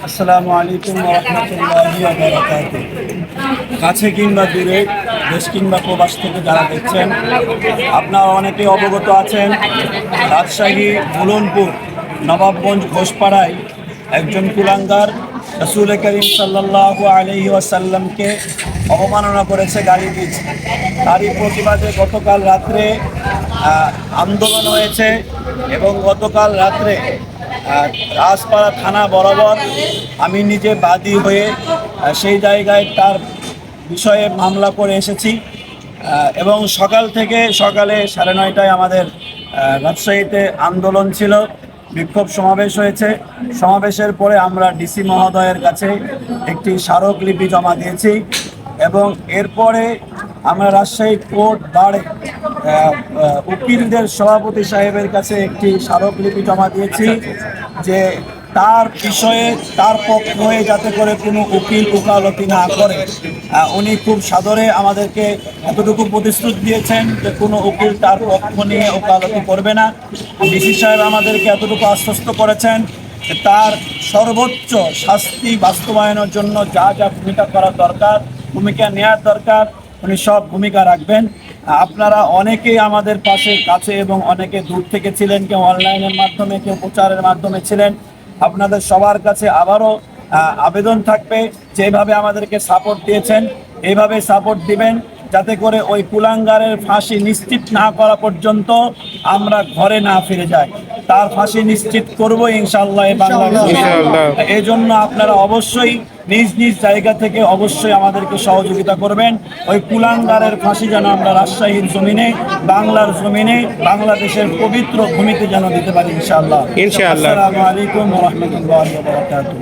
আসসালামু আলাইকুম ওয়া রাহমাতুল্লাহি ওয়া বারাকাতুহু। কাছে কিংবা দূরে, দেশ কিংবা প্রবাস থেকে যারা দেখছেন, আপনারা অনেকেই অবগত আছেন রাজশাহী বুলনপুর নবাবগঞ্জ ঘোষপাড়ায় একজন কুলাঙ্গার রাসূল করিম সাল্লাল্লাহু আলাইহি ওয়াসাল্লামকে অবমাননা করেছে, গালি দিয়েছে। তারই প্রতিবাদে গতকাল রাত্রে আন্দোলন হয়েছে এবং গতকাল রাত্রে রাজপাড়া থানা বরাবর আমি নিজে বাদী হয়ে সেই জায়গায় তার বিষয়ে মামলা করে এসেছি। এবং সকালে 9:30টায় আমাদের রাজশাহীতে আন্দোলন ছিল, বিক্ষোভ সমাবেশ হয়েছে। সমাবেশের পরে আমরা ডিসি মহোদয়ের কাছে একটি স্মারকলিপি জমা দিয়েছি এবং এরপরে আমরা রাজশাহী কোর্ট বারে উকিলদের সভাপতি সাহেবের কাছে একটি স্মারকলিপি জমা দিয়েছি যে তার বিষয়ে তার পক্ষ হয়ে যাতে করে কোনো উকিল ওকালতি না করে। উনি খুব সাদরে আমাদেরকে এতটুকু প্রতিশ্রুতি দিয়েছেন যে কোনো উকিল তার পক্ষ নিয়ে ওকালতি করবে না। ডিসি সাহেব আমাদেরকে এতটুকু আশ্বস্ত করেছেন যে তার সর্বোচ্চ শাস্তি বাস্তবায়নের জন্য যা যা ভূমিকা করার দরকার, ভূমিকা নেওয়ার দরকার, উনি সব ভূমিকা রাখবেন। আপনারা অনেকেই আমাদের কাছে এবং অনেকে দূর থেকে ছিলেন, কেউ অনলাইনের মাধ্যমে, কেউ প্রচারের মাধ্যমে ছিলেন। আপনাদের সবার কাছে আবারও আবেদন থাকবে, যেভাবে আমাদেরকে সাপোর্ট দিয়েছেন এইভাবে সাপোর্ট দিবেন, যাতে করে ওই কুলাঙ্গারের ফাঁসি নিশ্চিত না করা পর্যন্ত আমরা ঘরে না ফিরে যাই। তার ফাঁসি নিশ্চিত করবো ইনশাআল্লাহ বাংলাদেশে। এই জন্য আপনারা অবশ্যই নিজ নিজ জায়গা থেকে অবশ্যই আমাদেরকে সহযোগিতা করবেন। ওই কুলাঙ্গারের ফাঁসি যেন আমরা রাজশাহীর জমিনে, বাংলার জমিনে, বাংলাদেশের পবিত্র ভূমিতে যেন দিতে পারি ইনশাআল্লাহ। আসসালামু আলাইকুম ওয়া রাহমাতুল্লাহি ওয়া বারাকাতুহু।